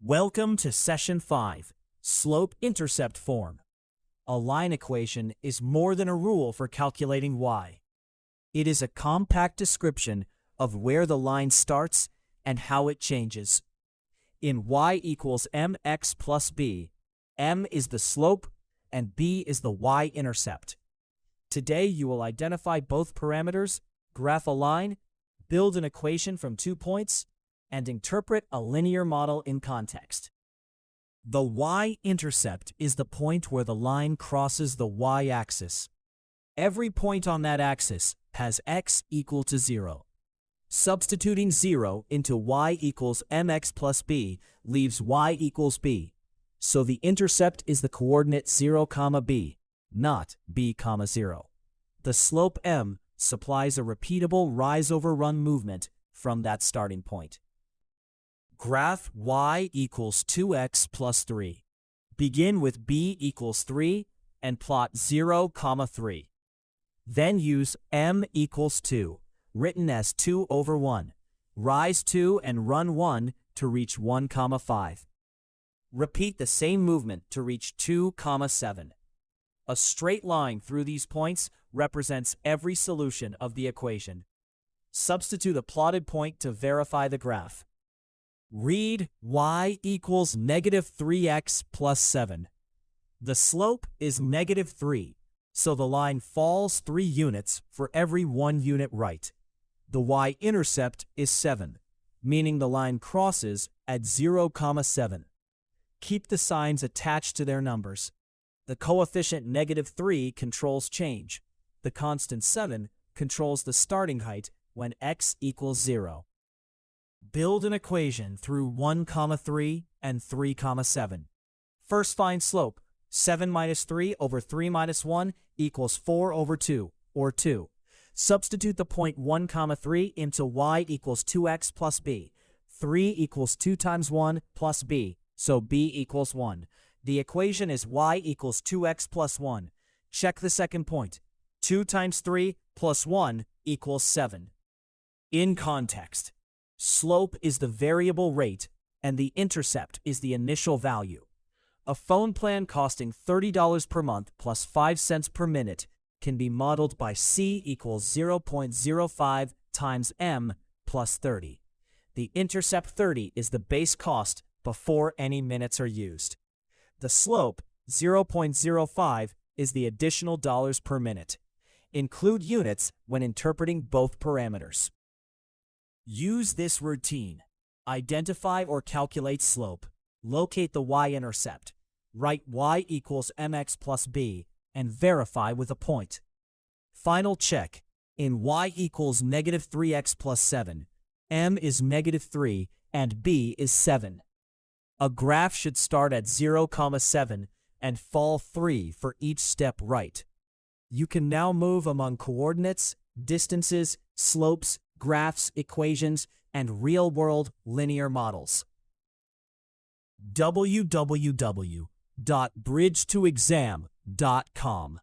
Welcome to Session 5, Slope-Intercept Form. A line equation is more than a rule for calculating y. It is a compact description of where the line starts and how it changes. In y equals mx plus b, m is the slope and b is the y-intercept. Today you will identify both parameters, graph a line, build an equation from 2 points, and interpret a linear model in context. The y-intercept is the point where the line crosses the y-axis. Every point on that axis has x equal to 0. Substituting 0 into y equals mx plus b leaves y equals b, so the intercept is the coordinate 0, b, not b, 0. The slope m supplies a repeatable rise-over-run movement from that starting point. Graph y equals 2x plus 3. Begin with b equals 3 and plot 0, 3. Then use m equals 2, written as 2 over 1. Rise 2 and run 1 to reach 1, 5. Repeat the same movement to reach 2, 7. A straight line through these points represents every solution of the equation. Substitute a plotted point to verify the graph. Read y equals negative 3x plus 7. The slope is negative 3, so the line falls 3 units for every 1 unit right. The y-intercept is 7, meaning the line crosses at 0, 7. Keep the signs attached to their numbers. The coefficient negative 3 controls change. The constant 7 controls the starting height when x equals 0. Build an equation through 1, 3 and 3, 7. First find slope. 7 minus 3 over 3 minus 1 equals 4 over 2, or 2. Substitute the point 1, 3 into y equals 2x plus b. 3 equals 2 times 1 plus b, so b equals 1. The equation is y equals 2x plus 1. Check the second point. 2 times 3 plus 1 equals 7. In context, slope is the variable rate and the intercept is the initial value. A phone plan costing $30 per month plus 5 cents per minute can be modeled by C equals 0.05 times M plus 30. The intercept 30 is the base cost before any minutes are used. The slope, 0.05, is the additional dollars per minute. Include units when interpreting both parameters. Use this routine. Identify or calculate slope. Locate the y-intercept. Write y equals mx plus b and verify with a point. Final check. In y equals negative 3x plus 7, m is negative 3 and b is 7. A graph should start at 0, 7 and fall 3 for each step right. You can now move among coordinates, distances, slopes, graphs, equations, and real-world linear models. www.bridgetoexam.com